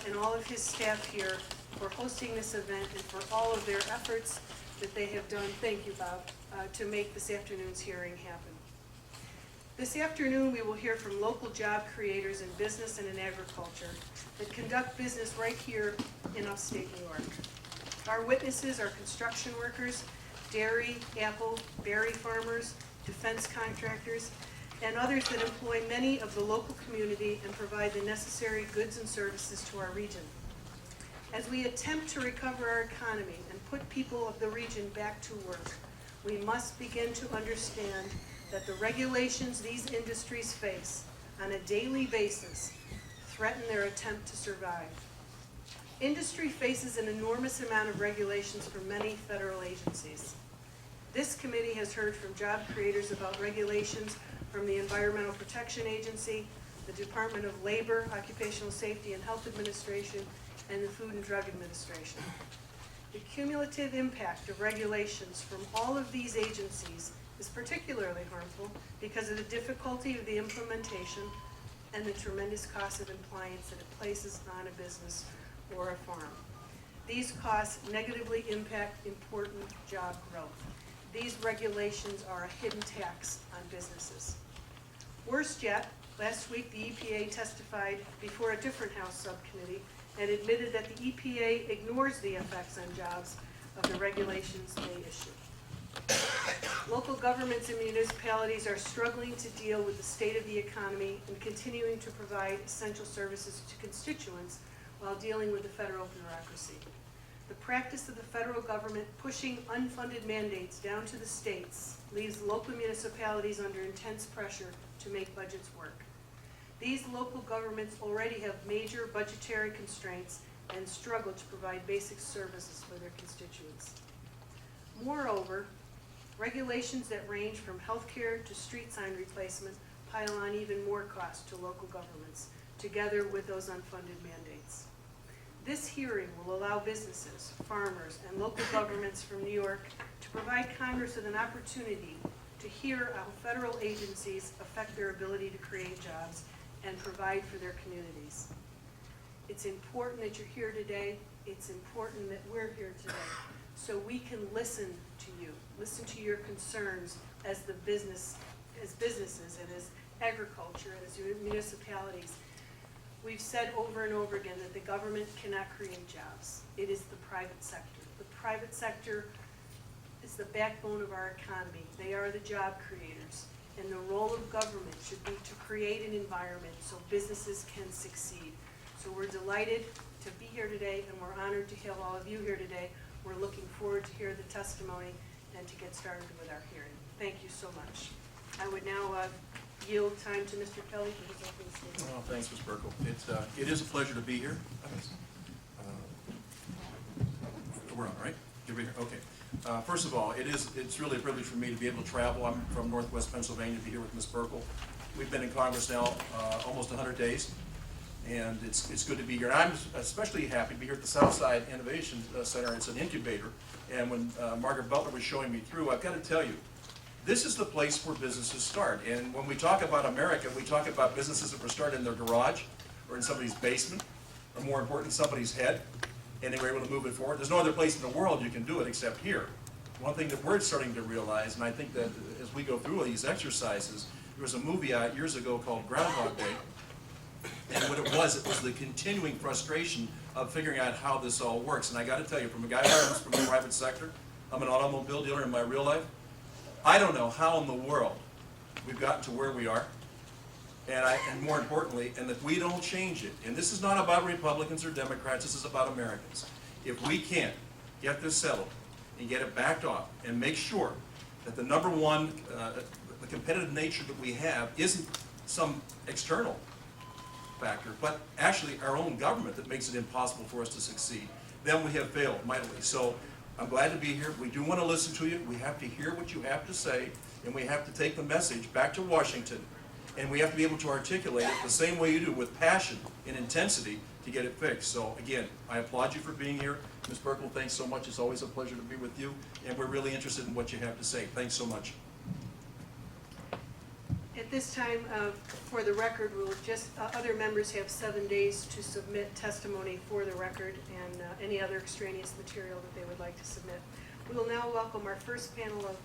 and all of his staff here for hosting this event and for all of their efforts that they have done, thank you, Bob, to make this afternoon's hearing happen. This afternoon, we will hear from local job creators in business and in agriculture that conduct business right here in upstate New York. Our witnesses are construction workers, dairy, apple, berry farmers, defense contractors, and others that employ many of the local community and provide the necessary goods and services to our region. As we attempt to recover our economy and put people of the region back to work, we must begin to understand that the regulations these industries face on a daily basis threaten their attempt to survive. Industry faces an enormous amount of regulations from many federal agencies. This committee has heard from job creators about regulations from the Environmental Protection Agency, the Department of Labor, Occupational Safety and Health Administration, and the Food and Drug Administration. The cumulative impact of regulations from all of these agencies is particularly harmful because of the difficulty of the implementation and the tremendous cost of compliance that it places on a business or a farm. These costs negatively impact important job growth. These regulations are a hidden tax on businesses. Worse yet, last week the EPA testified before a different House subcommittee and admitted that the EPA ignores the effects on jobs of the regulations they issue. Local governments and municipalities are struggling to deal with the state of the economy and continuing to provide essential services to constituents while dealing with the federal bureaucracy. The practice of the federal government pushing unfunded mandates down to the states leaves local municipalities under intense pressure to make budgets work. These local governments already have major budgetary constraints and struggle to provide basic services for their constituents. Moreover, regulations that range from healthcare to street sign replacement pile on even more cost to local governments, together with those unfunded mandates. This hearing will allow businesses, farmers, and local governments from New York to provide Congress with an opportunity to hear how federal agencies affect their ability to create jobs and provide for their communities. It's important that you're here today. It's important that we're here today so we can listen to you, listen to your concerns as businesses and as agriculture and as municipalities. We've said over and over again that the government cannot create jobs. It is the private sector. The private sector is the backbone of our economy. They are the job creators. And the role of government should be to create an environment so businesses can succeed. So we're delighted to be here today, and we're honored to have all of you here today. We're looking forward to hear the testimony and to get started with our hearing. Thank you so much. I would now yield time to Mr. Kelly for his opening statement. Well, thanks, Ms. Burkle. It is a pleasure to be here. We're on, right? You're here? Okay. First of all, it's really a privilege for me to be able to travel. I'm from Northwest Pennsylvania to be here with Ms. Burkle. We've been in Congress now almost 100 days, and it's good to be here. And I'm especially happy to be here at the Southside Innovation Center. It's an incubator, and when Margaret Butler was showing me through, I've got to tell you, this is the place where businesses start. And when we talk about America, we talk about businesses that were started in their garage or in somebody's basement, or more important, somebody's head, and they were able to move it forward. There's no other place in the world you can do it except here. One thing that we're starting to realize, and I think that as we go through these exercises, there was a movie out years ago called Groundhog Day, and what it was the continuing frustration of figuring out how this all works. And I got to tell you, from a guy who comes from the private sector, I'm an automobile dealer in my real life, I don't know how in the world we've gotten to where we are, and more importantly, and that we don't change it. And this is not about Republicans or Democrats, this is about Americans. If we can't get this settled and get it backed off and make sure that the number one, the competitive nature that we have isn't some external factor, but actually our own government that makes it impossible for us to succeed, then we have failed mightily. So I'm glad to be here. We do want to listen to you. We have to hear what you have to say, and we have to take the message back to Washington, and we have to be able to articulate it the same way you do, with passion and intensity, to get it fixed. So again, I applaud you for being here. Ms. Burkle, thanks so much. It's always a pleasure to be with you, and we're really interested in what you have to say. Thanks so much. At this time, for the record, we'll just, other members have 7 days to submit testimony for the record and any other extraneous material that they would like to submit. We will now welcome our first panel of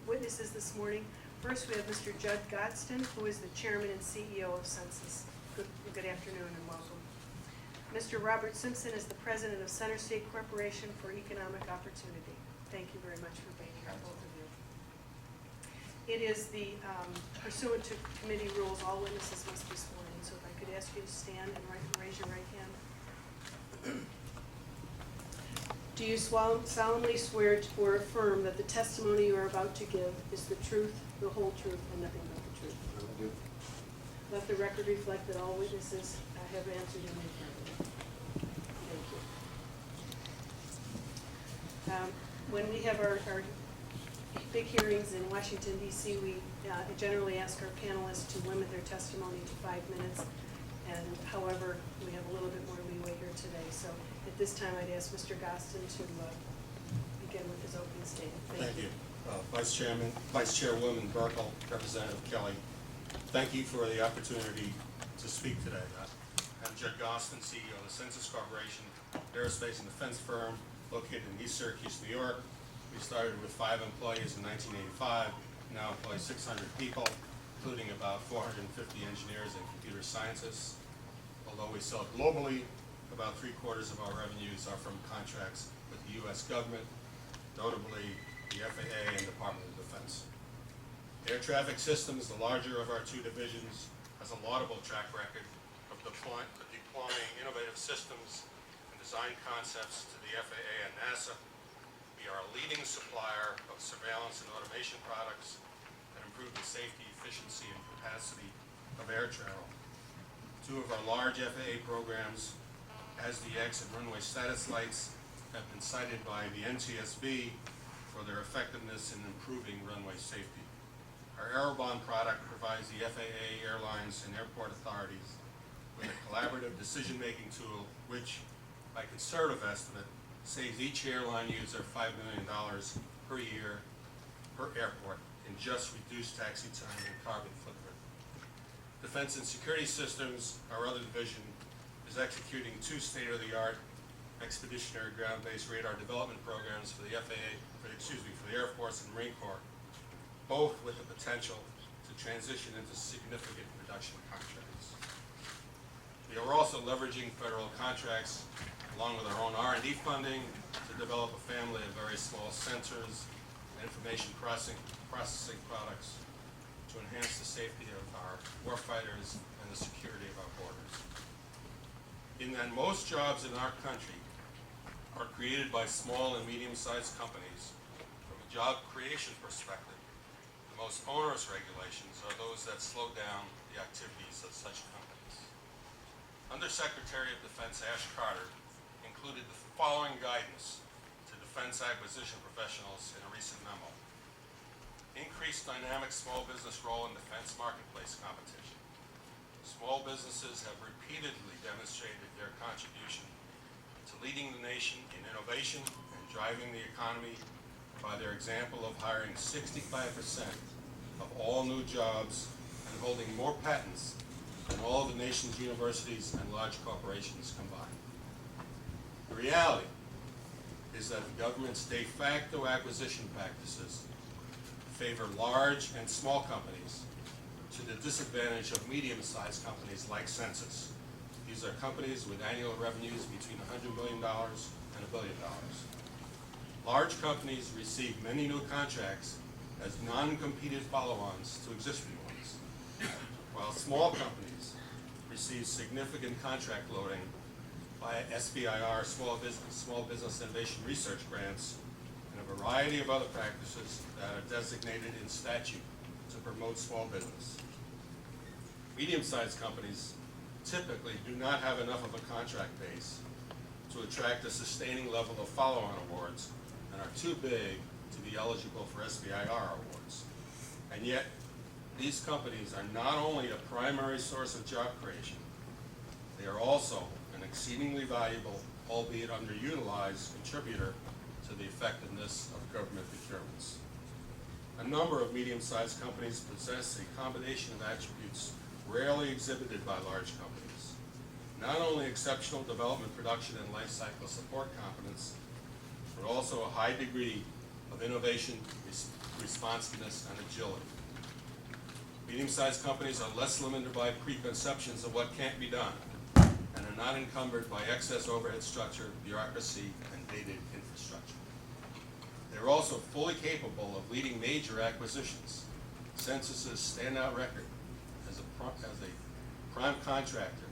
witnesses this morning. First, we have Mr. Judd Godston, who is the Chairman and CEO of Census. Good afternoon and welcome. Mr. Robert Simpson is the President of Center State Corporation for Economic Opportunity. Thank you very much for being here, both of you. It is the pursuant to committee rules, all witnesses must be sworn in. So if I could ask you to stand and raise your right hand. Do you solemnly swear or affirm that the testimony you are about to give is the truth, the whole truth, and nothing but the truth? I do. Let the record reflect that all witnesses have answered in the affirmative. Thank you. When we have our big hearings in Washington, D.C., we generally ask our panelists to limit their testimony to 5 minutes. And however, we have a little bit more leeway here today. So at this time, I'd ask Mr. Gostin to begin with his opening statement. Thank you. Vice Chairwoman Burkle, Representative Kelly, thank you for the opportunity to speak today. I'm Judd Gostin, CEO of the Census Corporation, aerospace and defense firm located in East Syracuse, New York. We started with 5 employees in 1985, now employ 600 people, including about 450 engineers and computer scientists. Although we sell globally, about 3/4 of our revenues are from contracts with the U.S. government, notably the FAA and Department of Defense. Air Traffic Systems, the larger of our 2 divisions, has a laudable track record of deploying innovative systems and design concepts to the FAA and NASA. We are a leading supplier of surveillance and automation products that improve the safety, efficiency, and capacity of air travel. 2 of our large FAA programs, ASDX and runway status lights, have been cited by the NTSB for their effectiveness in improving runway safety. Our Aerobond product provides the FAA, airlines, and airport authorities with a collaborative decision-making tool which, by conservative estimate, saves each airline user $5 million per year per airport in just reduced taxi time and carbon footprint. Defense and Security Systems, our other division, is executing 2 state-of-the-art expeditionary ground-based radar development programs for the for the Air Force and Marine Corps, both with the potential to transition into significant production contracts. We are also leveraging federal contracts along with our own R&D funding to develop a family of very small sensors and information processing products to enhance the safety of our warfighters and the security of our borders. In that most jobs in our country are created by small and medium-sized companies, from a job creation perspective, the most onerous regulations are those that slow down the activities of such companies. Undersecretary of Defense Ash Carter included the following guidance to defense acquisition professionals in a recent memo. Increased dynamic small business role in defense marketplace competition. Small businesses have repeatedly demonstrated their contribution to leading the nation in innovation and driving the economy by their example of hiring 65% of all new jobs and holding more patents than all of the nation's universities and large corporations combined. The reality is that the government's de facto acquisition practices favor large and small companies to the disadvantage of medium-sized companies like Census. These are companies with annual revenues between $100 million and $1 billion. Large companies receive many new contracts as non-competed follow-ons to existing ones, while small companies receive significant contract loading by SBIR, Small Business Innovation Research grants, and a variety of other practices that are designated in statute to promote small business. Medium-sized companies typically do not have enough of a contract base to attract a sustaining level of follow-on awards and are too big to be eligible for SBIR awards. And yet, these companies are not only a primary source of job creation, they are also an exceedingly valuable, albeit underutilized, contributor to the effectiveness of government procurements. A number of medium-sized companies possess a combination of attributes rarely exhibited by large companies. Not only exceptional development, production, and life cycle support competence, but also a high degree of innovation, responsiveness, and agility. Medium-sized companies are less limited by preconceptions of what can't be done, and are not encumbered by excess overhead structure, bureaucracy, and dated infrastructure. They're also fully capable of leading major acquisitions. Census's standout record as a prime contractor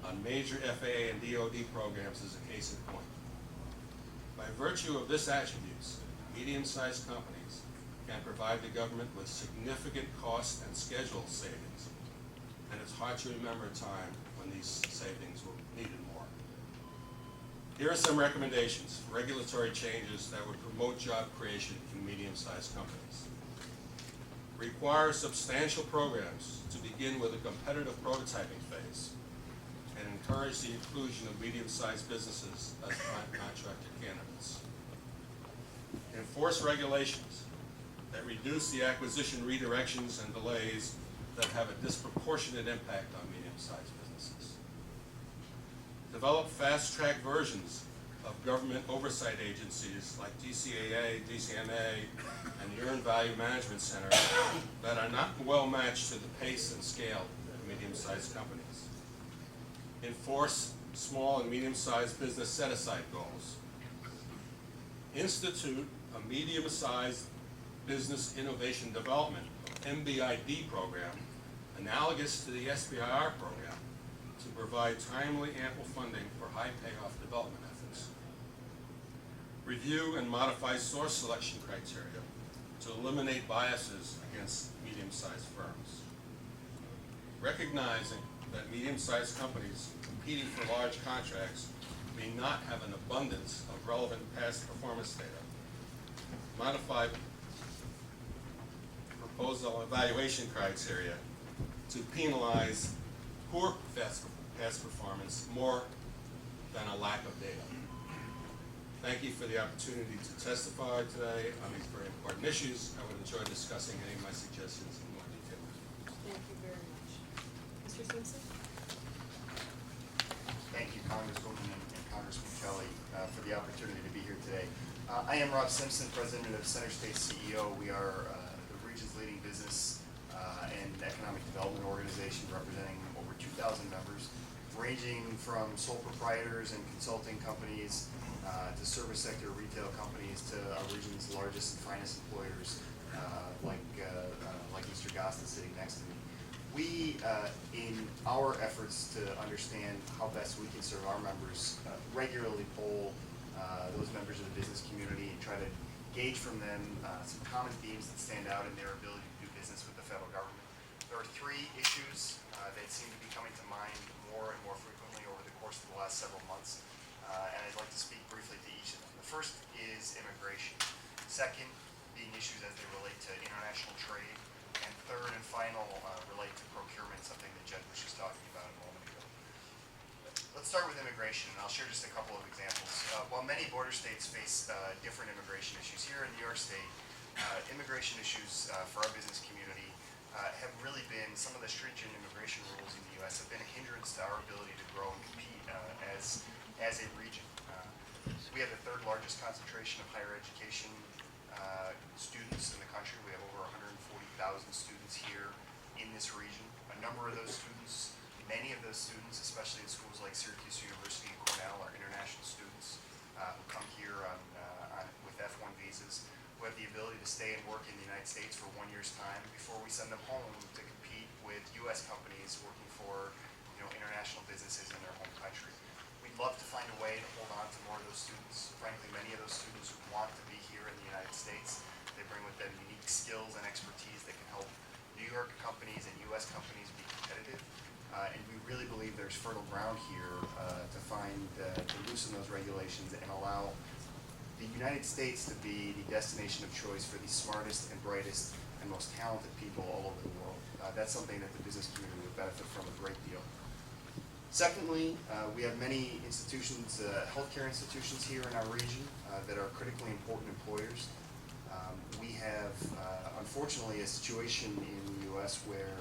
on major FAA and DoD programs is a case in point. By virtue of this attributes, medium-sized companies can provide the government with significant cost and schedule savings, and it's hard to remember a time when these savings were needed more. Here are some recommendations for regulatory changes that would promote job creation in medium-sized companies. Require substantial programs to begin with a competitive prototyping phase, and encourage the inclusion of medium-sized businesses as prime contractor candidates. Enforce regulations that reduce the acquisition redirections and delays that have a disproportionate impact on medium-sized businesses. Develop fast-track versions of government oversight agencies like DCAA, DCMA, and the Earned Value Management Center that are not well matched to the pace and scale of medium-sized companies. Enforce small and medium-sized business set-aside goals. Institute a medium-sized business innovation development, MBID program, analogous to the SBIR program, to provide timely, ample funding for high payoff development efforts. Review and modify source selection criteria to eliminate biases against medium-sized firms. Recognizing that medium-sized companies competing for large contracts may not have an abundance of relevant past performance data. Modify proposal evaluation criteria to penalize poor past performance more than a lack of data. Thank you for the opportunity to testify today on these very important issues. I would enjoy discussing any of my suggestions in more detail. Thank you very much. Mr. Simpson? Thank you, Congresswoman and Congressman Kelly, for the opportunity to be here today. I am Rob Simpson, President of Center State CEO. We are the region's leading business and economic development organization representing over 2,000 members, ranging from sole proprietors and consulting companies to service sector retail companies to our region's largest and finest employers like Mr. Goss sitting next to me. We, in our efforts to understand how best we can serve our members, regularly poll those members of the business community and try to gauge from them some common themes that stand out in their ability to do business with the federal government. There are three issues that seem to be coming to mind more and more frequently over the course of the last several months, and I'd like to speak briefly to each of them. The first is immigration. Second, being issues as they relate to international trade. And third and final relate to procurement, something that Jed was just talking about a moment ago. Let's start with immigration, and I'll share just a couple of examples. While many border states face different immigration issues, here in New York State, immigration issues for our business community have really been, some of the stringent immigration rules in the U.S. have been a hindrance to our ability to grow and compete as a region. We have the third largest concentration of higher education students in the country. We have over 140,000 students here in this region. A number of those students, many of those students, especially in schools like Syracuse University and Cornell, are international students who come here with F1 visas, who have the ability to stay and work in the United States for 1 year's time before we send them home to compete with U.S. companies working for international businesses in their home country. We'd love to find a way to hold on to more of those students. Frankly, many of those students who want to be here in the United States, they bring with them unique skills and expertise that can help New York companies and U.S. companies be competitive. And we really believe there's fertile ground here to loosen those regulations and allow the United States to be the destination of choice for the smartest and brightest and most talented people all over the world. That's something that the business community would benefit from a great deal. Secondly, we have many institutions, healthcare institutions here in our region that are critically important employers. We have, unfortunately, a situation in the U.S. where